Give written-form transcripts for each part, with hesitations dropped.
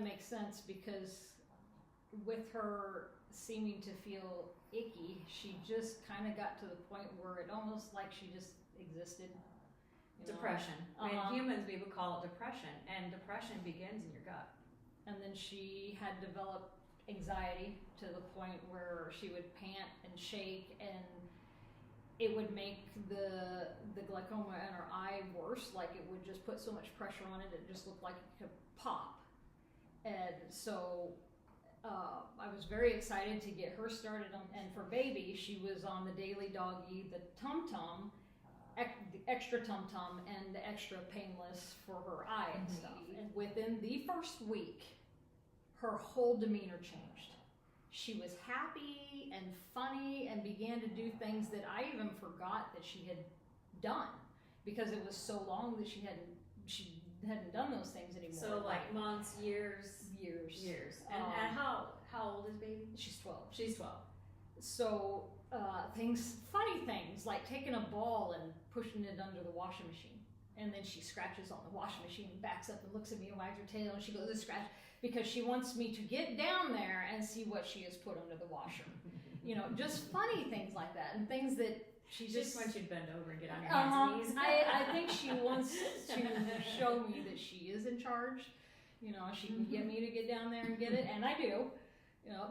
makes sense because with her seeming to feel icky, she just kind of got to the point where it almost like she just existed. Depression. In humans, we would call it depression, and depression begins in your gut. And then she had developed anxiety to the point where she would pant and shake, and it would make the glaucoma in her eye worse. Like it would just put so much pressure on it, it just looked like it could pop. And so I was very excited to get her started on, and for baby, she was on the daily doggy, the Tum Tum, the extra Tum Tum, and the extra painless for her eye and stuff. And within the first week, her whole demeanor changed. She was happy and funny and began to do things that I even forgot that she had done, because it was so long that she hadn't done those things anymore. So like months, years. And how old is baby? She's 12. She's 12. So funny things like taking a ball and pushing it under the washing machine, and then she scratches on the washing machine and backs up and looks at me and wags her tail, and she goes to scratch because she wants me to get down there and see what she has put under the washer. Just funny things like that, and things that she just wants you to bend over and get on your hands and knees. I think she wants to show me that she is in charge. She can get me to get down there and get it, and I do.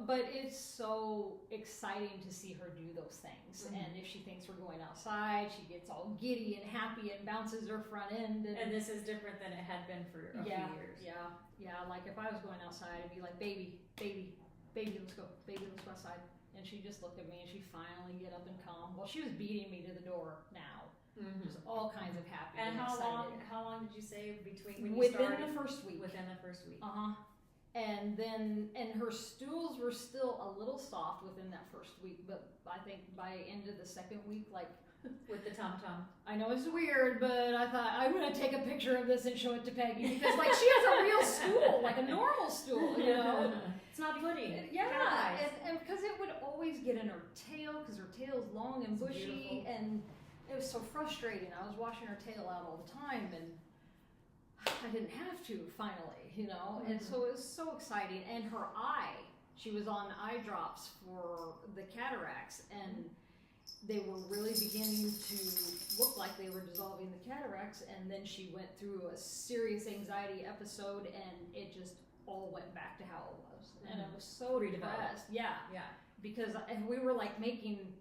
But it's so exciting to see her do those things. And if she thinks we're going outside, she gets all giddy and happy and bounces her front end. And this is different than it had been for a few years. Yeah. Like if I was going outside, I'd be like, baby, let's go. Baby, let's go outside. And she'd just look at me, and she'd finally get up and come. Well, she was beating me to the door now. Just all kinds of happy and excited. How long did you say between when you Within started? the first week. Within the first week. And her stools were still a little soft within that first week, but I think by end of the second week, like with the Tum Tum. I know it's weird, but I thought I'm gonna take a picture of this and show it to Peggy, because like she has a real stool, like a normal stool, It's not pudding. Yeah, and because it would always get in her tail, because her tail's long and bushy, and it was so frustrating. I was washing her tail out all the time, and I didn't have to finally, and so it was so exciting. And her eye, she was on eye drops for the cataracts, and they were really beginning to look like they were dissolving the cataracts. And then she went through a serious anxiety episode, and it just all went back to how it was. And it was so depressed. Yeah. Because we were like making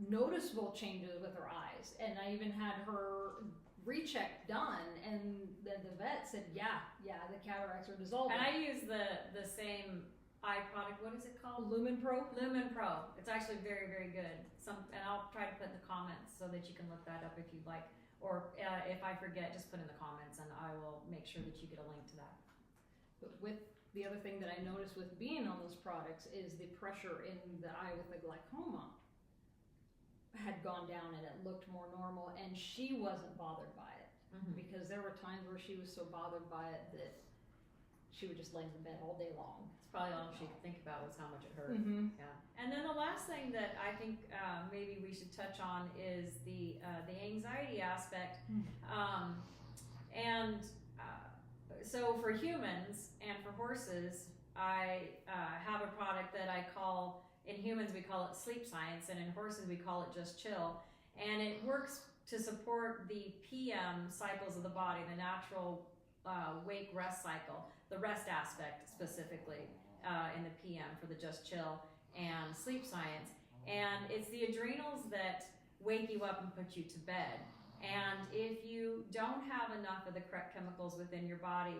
noticeable changes with her eyes, and I even had her recheck done, and the vet said, yeah, the cataracts are dissolving. And I use the same eye product. What is it called? Lumen Pro. It's actually very, very good. And I'll try to put in the comments so that you can look that up if you'd like. Or if I forget, just put in the comments, and I will make sure that you get a link to that. But with the other thing that I noticed with being on those products is the pressure in the eye with the glaucoma had gone down, and it looked more normal, and she wasn't bothered by it. Because there were times where she was so bothered by it that she would just lay in the bed all day long. It's probably all she could think about was how much it hurt. Yeah. And then the last thing that I think maybe we should touch on is the anxiety aspect. So for humans and for horses, I have a product that I call, in humans we call it Sleep Science, and in horses we call it Just Chill. And it works to support the PM cycles of the body, the natural wake-rest cycle, the rest aspect specifically in the PM for the Just Chill and Sleep Science. And it's the adrenals that wake you up and put you to bed. And if you don't have enough of the correct chemicals within your body,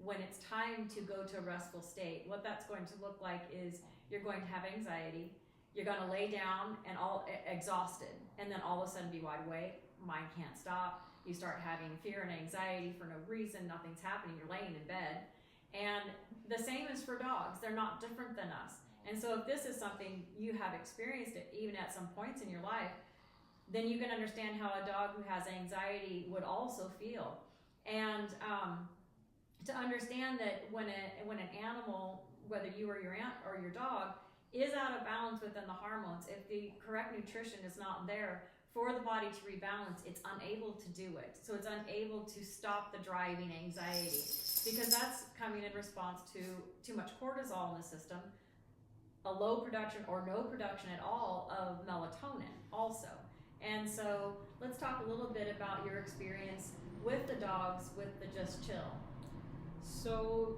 when it's time to go to a restful state, what that's going to look like is you're going to have anxiety, you're going to lay down and all exhausted, and then all of a sudden be wide awake, mind can't stop, you start having fear and anxiety for no reason, nothing's happening, you're laying in bed. And the same is for dogs, they're not different than us. And so if this is something you have experienced it even at some points in your life, then you can understand how a dog who has anxiety would also feel. And to understand that when an animal, whether you or your aunt or your dog, is out of balance within the hormones, if the correct nutrition is not there for the body to rebalance, it's unable to do it. So it's unable to stop the driving anxiety, because that's coming in response to too much cortisol in the system, a low production or no production at all of melatonin also. And so let's talk a little bit about your experience with the dogs with the Just Chill. So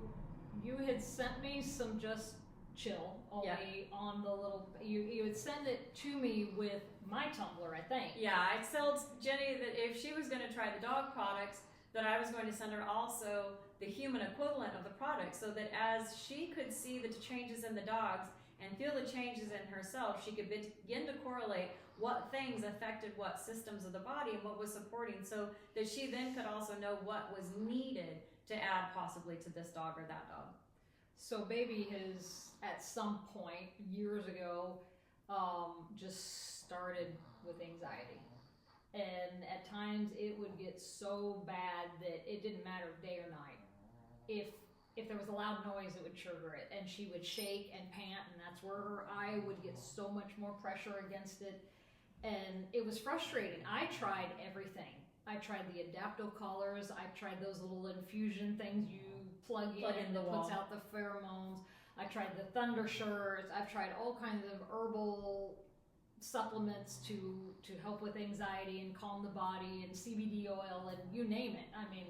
you had sent me some Just Chill only on the little, you would send it to me with my tumbler, I think. Yeah, I told Jenny that if she was going to try the dog products, that I was going to send her also the human equivalent of the product, so that as she could see the changes in the dogs and feel the changes in herself, she could begin to correlate what things affected what systems of the body and what was supporting, so that she then could also know what was needed to add possibly to this dog or that dog. So baby has, at some point years ago, just started with anxiety. And at times it would get so bad that it didn't matter day or night. If there was a loud noise, it would trigger it, and she would shake and pant, and that's where her eye would get so much more pressure against it. And it was frustrating. I tried everything. I tried the adapto collars. I tried those little infusion things you plug in that puts out the pheromones. I tried the thunder shirts. I've tried all kinds of herbal supplements to help with anxiety and calm the body, and CBD oil, and you name it. I mean,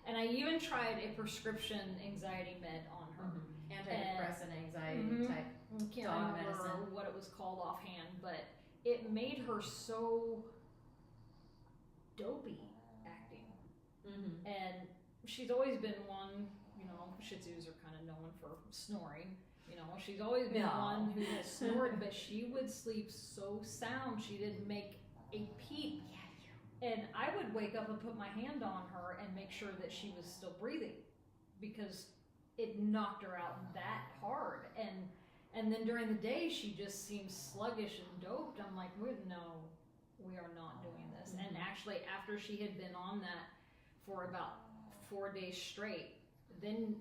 and I even tried a prescription anxiety med on her. Antidepressant anxiety type Can't dog remember medicine. what it was called offhand, but it made her so dopey acting. And she's always been one, Shih Tzus are kind of known for snoring. She's always been one who has snored, but she would sleep so sound she didn't make a peep. And I would wake up and put my hand on her and make sure that she was still breathing, because it knocked her out that hard. And then during the day, she just seems sluggish and doped. I'm like, no, we are not doing this. And actually, after she had been on that for about 4 days straight, then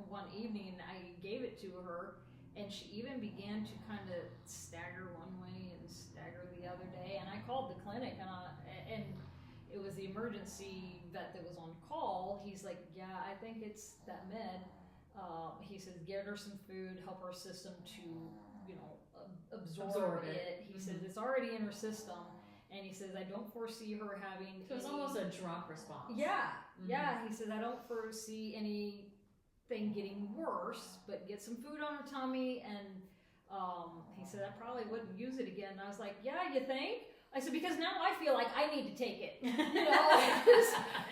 one evening I gave it to her, and she even began to kind of stagger one way and stagger the other day. And I called the clinic, and it was the emergency vet that was on call. He's like, yeah, I think it's that med. He says, get her some food, help her system to, absorb it. He says, it's already in her system. And he says, I don't foresee her having. So it's almost a drunk response. Yeah. He says, I don't foresee anything getting worse, but get some food on her tummy. And he said, I probably wouldn't use it again. And I was like, yeah, you think? I said, because now I feel like I need to take it.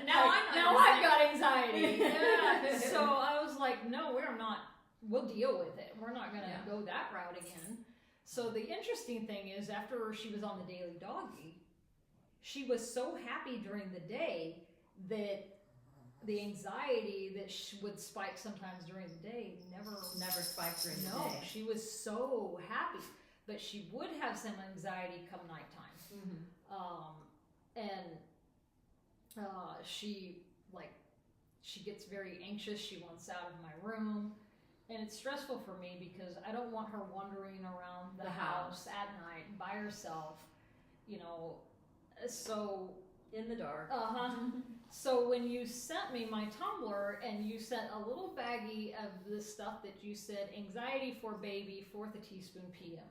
Now I've got anxiety. Yeah. So I was like, no, we're not. We'll deal with it. We're not going to go that route again. So the interesting thing is, after she was on the daily doggy, she was so happy during the day that the anxiety that would spike sometimes during the day never spiked during the day. No, she was so happy, but she would have some anxiety come nighttime. She gets very anxious. She wants out of my room. And it's stressful for me because I don't want her wandering around the house at night by herself, so in the dark. So when you sent me my tumbler, and you sent a little baggie of the stuff that you said, anxiety for baby, 4th a teaspoon PM.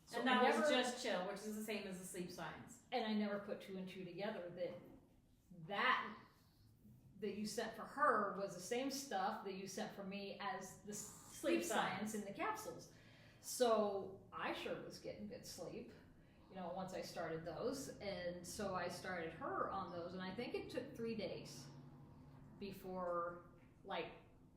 So and that was Just Chill, which is the same as the sleep science. And I never put 2 and 2 together that you sent for her was the same stuff that you sent for me as the sleep science in the capsules. So I sure was getting good sleep, once I started those. And so I started her on those, and I think it took 3 days before,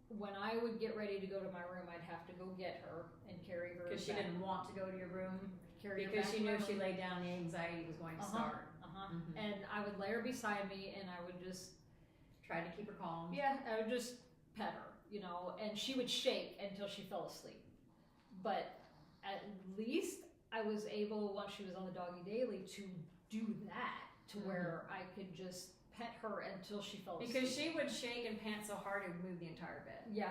when I would get ready to go to my room, I'd have to go get her and carry her. Because she didn't want to go to your room. Because she knew if she laid down, the anxiety was going to start. And I would lay her beside me, and I would just try to keep her calm. Yeah, I would just pet her, and she would shake until she fell asleep. But at least I was able, once she was on the doggy daily, to do that, to where I could just pet her until she fell asleep. Because she would shake and pant so hard it would move the entire bed. Yeah.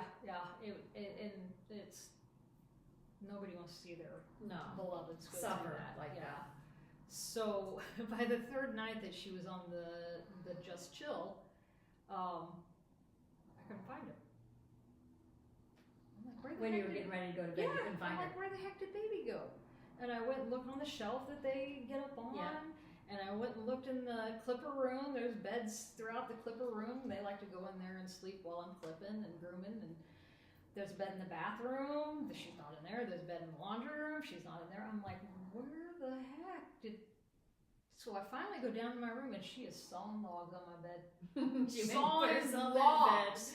It's nobody wants to see their beloveds go suffer through that. like that. So by the third night that she was on the Just Chill, I couldn't find her. I'm like, where the When heck you were did- getting ready to go to bed, you couldn't find I'm her. like, where the heck did baby go? And I went and looked on the shelf that they get up on. Yeah. And I went and looked in the clipper room. There's beds throughout the clipper room. They like to go in there and sleep while I'm clipping and grooming. And there's a bed in the bathroom. She's not in there. There's a bed in the laundry room. She's not in there. I'm like, where the heck did... So I finally go down to my room and she is sawing logs on my bed. She made Sawing herself in bed. logs.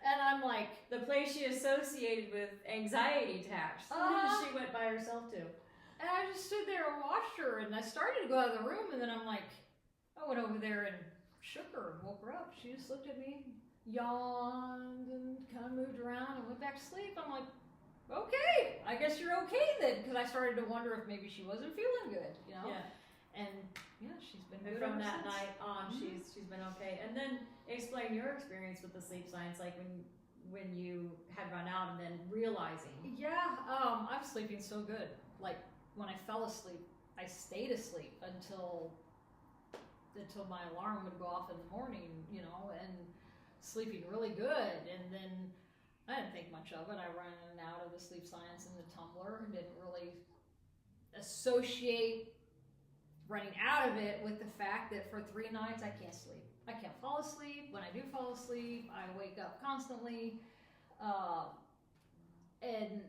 And I'm like... The place she associated with anxiety attacks. She went by herself too. And I just stood there and watched her, and I started to go out of the room, and then I'm like, I went over there and shook her and woke her up. She just looked at me, yawned, and kind of moved around and went back to sleep. I'm like, okay, I guess you're okay then, because I started to wonder if maybe she wasn't feeling good, you know? Yeah. And yeah, she's been And good from ever that since. night on, Mhm. she's been okay. And then explain your experience with the sleep science, like when you had run out and then realizing. Yeah, I'm sleeping so good. Like, when I fell asleep, I stayed asleep until my alarm would go off in the morning, you know, and sleeping really good. And then I didn't think much of it. I ran in and out of the sleep science and the tumbler and didn't really associate running out of it with the fact that for 3 nights I can't sleep. I can't fall asleep. When I do fall asleep, I wake up constantly. And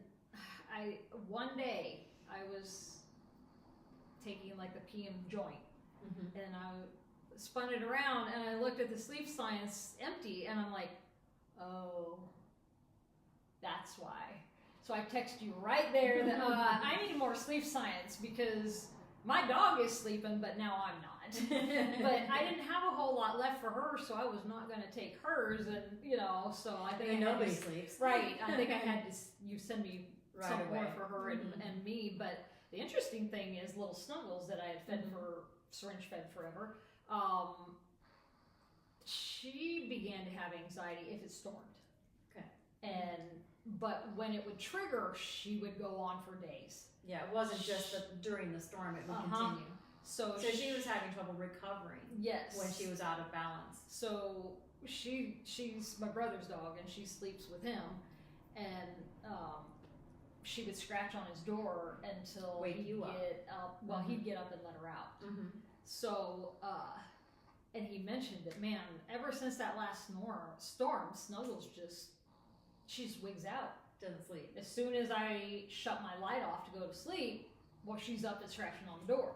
one day I was taking like the PM joint, and I spun it around and I looked at the sleep science empty, and I'm like, oh, that's why. So I text you right there that I need more sleep science because my dog is sleeping, but now I'm not. But I didn't have a whole lot left for her, so I was not going to take hers, and you know, so I think And I had nobody to, sleeps. right. I think I had to. You send me Right some away. more for her and me, but the interesting thing is little Snuggles that I had fed for syringe fed forever. She began to have anxiety if it stormed. Okay. But when it would trigger, she would go on for days. Yeah, it wasn't just that during the storm it would continue. So she was having trouble recovering. Yes. When she was out of balance. So she's my brother's dog, and she sleeps with him, and she would scratch on his door until Wake you up. Get up. Well, he'd get up and let her out. So, and he mentioned that, man, ever since that last storm, Snuggles she just wigs out. Doesn't sleep. As soon as I shut my light off to go to sleep, well, she's up and scratching on the door.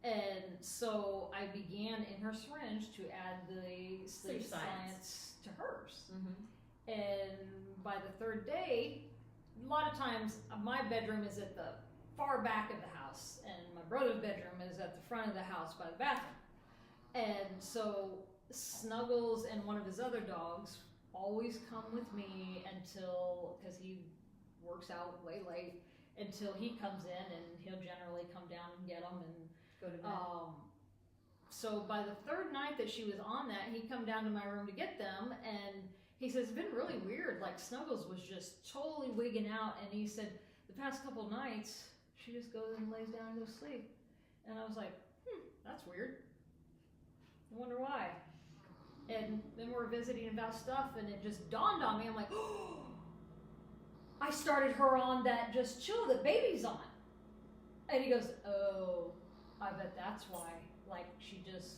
And so I began in her syringe to add the sleep science to hers. And by the third day, a lot of times my bedroom is at the far back of the house, and my brother's bedroom is at the front of the house by the bathroom. And so Snuggles and one of his other dogs always come with me until, because he works out way late, until he comes in, and he'll generally come down and get them and Go to bed. So by the third night that she was on that, he come down to my room to get them, and he says, it's been really weird, like Snuggles was just totally wigging out, and he said, the past couple nights, she just goes and lays down and goes to sleep. And I was like, that's weird. I wonder why. And then we're visiting about stuff, and it just dawned on me, I'm like, oh, I started her on that Just Chill that baby's on. And he goes, oh, I bet that's why. Like, she just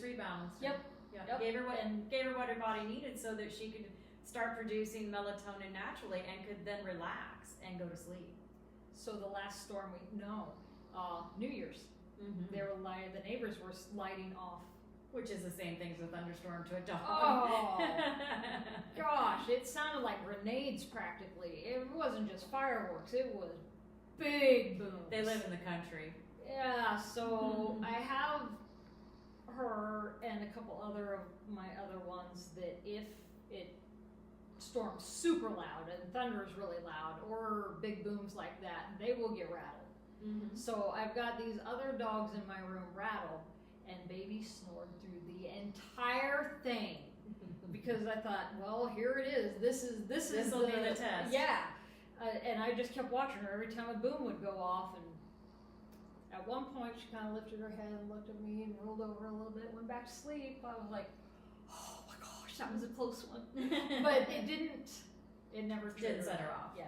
rebalanced. Yep. Yeah. Yep. Gave her what her body needed so that she could start producing melatonin naturally and could then relax and go to sleep. So the last storm New Year's, they were the neighbors were lighting off. Which is the same thing as a thunderstorm to a dog. Oh, gosh, it sounded like grenades practically. It wasn't just fireworks, it was big booms. They live in the country. Yeah, so I have her and a couple other of my other ones that if it storms super loud and thunder is really loud or big booms like that, they will get rattled. So I've got these other dogs in my room rattled, and baby snored through the entire thing because I thought, well, here it is. This will be the test. Yeah, and I just kept watching her every time a boom would go off, and At one point, she kind of lifted her head and looked at me and rolled over a little bit, went back to sleep. I was like, oh my gosh, that was a close one. But it never didn't set her off. Yeah.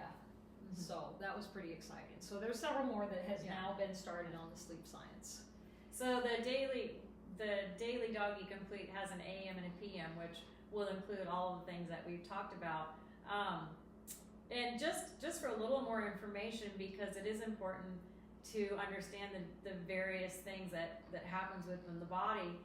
So that was pretty exciting. So there's several more that has now been started on the sleep science. So the daily Doggy Complete has an AM and a PM, which will include all of the things that we've talked about. And just for a little more information, because it is important to understand the various things that happens within the body.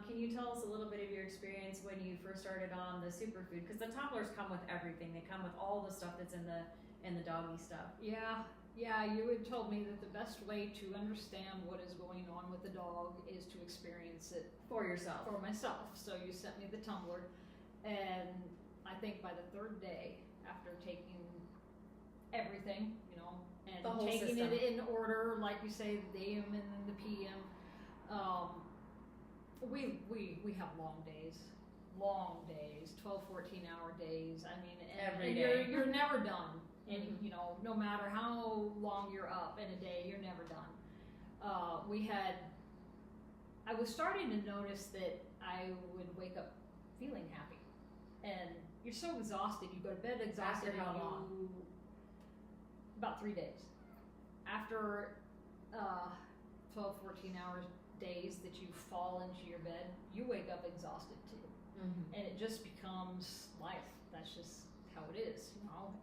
Can you tell us a little bit of your experience when you first started on the superfood? Because the tumblers come with everything. They come with all the stuff that's in the doggy stuff. Yeah, you had told me that the best way to understand what is going on with the dog is to experience it for yourself. For myself. So you sent me the tumbler, and I think by the third day, after taking everything, and the whole taking system it in order, like you say, the AM and then the PM, we have long days, 12, 14-hour days. I mean, every day. You're never done. And no matter how long you're up in a day, you're never done. I was starting to notice that I would wake up feeling happy, and you're so exhausted. You go to bed exhausted. After how long? About 3 days. After 12, 14-hour days that you fall into your bed, you wake up exhausted too. And it just becomes life. That's just how it is,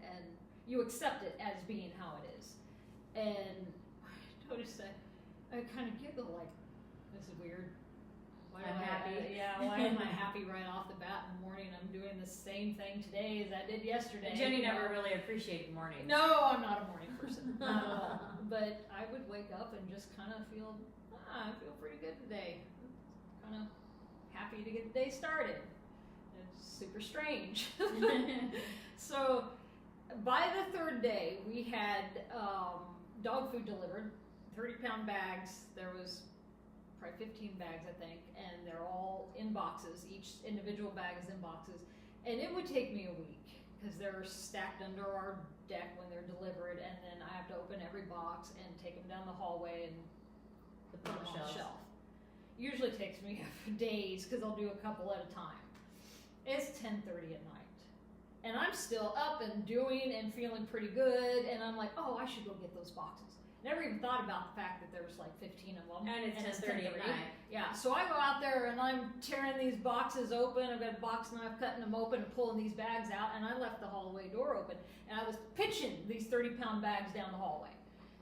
and you accept it as being how it is. And I noticed that I kind of giggle like, this is weird. Why am I happy? Why am I happy right off the bat in the morning? I'm doing the same thing today as I did yesterday. Jenny never really appreciated mornings. No, I'm not a morning person. Not at all. But I would wake up and just kind of feel, I feel pretty good today. Kind of happy to get the day started. It's super strange. So by the third day, we had dog food delivered, 30-pound bags. There was probably 15 bags, I think, and they're all in boxes. Each individual bag is in boxes. And it would take me a week because they're stacked under our deck when they're delivered, and then I have to open every box and take them down the hallway and put them on the shelf. Usually takes me days because I'll do a couple at a time. It's 10:30 at night, and I'm still up and doing and feeling pretty good, and I'm like, oh, I should go get those boxes. Never even thought about the fact that there was like 15 of them. And it's 10:30 at night. Yeah, so I go out there and I'm tearing these boxes open. I've got a box knife cutting them open and pulling these bags out, and I left the hallway door open, and I was pitching these 30-pound bags down the hallway.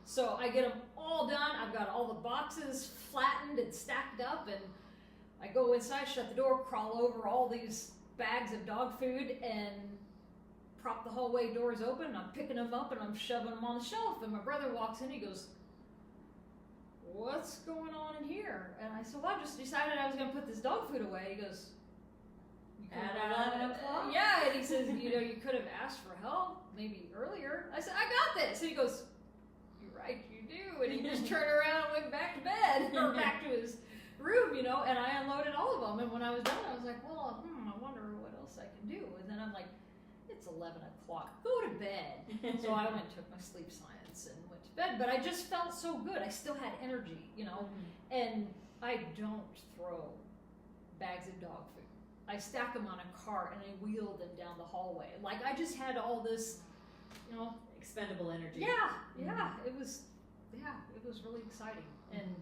So I get them all done. I've got all the boxes flattened and stacked up, and I go inside, shut the door, crawl over all these bags of dog food, and prop the hallway doors open, and I'm picking them up and I'm shoving them on the shelf, and my brother walks in, he goes, what's going on in here? And I said, well, I just decided I was going to put this dog food away. He goes, at 11 o'clock? Yeah, and he says, you could have asked for help maybe earlier. I said, I got this. And he goes, you're right, you do. And he just turned around and went back to bed, or back to his room, and I unloaded all of them. And when I was done, I was like, well, I wonder what else I can do. And then I'm like, it's 11 o'clock, go to bed. So I went and took my sleep science and went to bed, but I just felt so good. I still had energy, and I don't throw bags of dog food. I stack them on a cart and I wheel them down the hallway. Like I just had all this, expendable energy. Yeah, it was really exciting. And,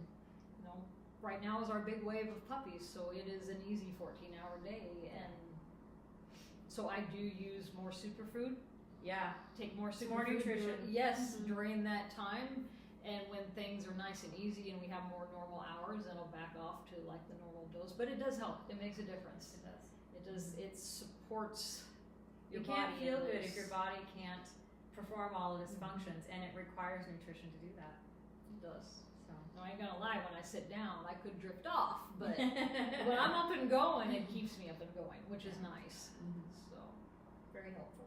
right now is our big wave of puppies, so it is an easy 14-hour day, and so I do use more superfood. Yeah. Take more superfood. More nutrition. During that time. And when things are nice and easy and we have more normal hours, then I'll back off to like the normal dose. But it does help. It makes a difference. It does. It supports your body. You can't feel good if your body can't perform all of its functions, and it requires nutrition to do that. It does. So no, I ain't gonna lie. When I sit down, I could drift off. But when I'm up and going, it keeps me up and going, which is nice. So very helpful.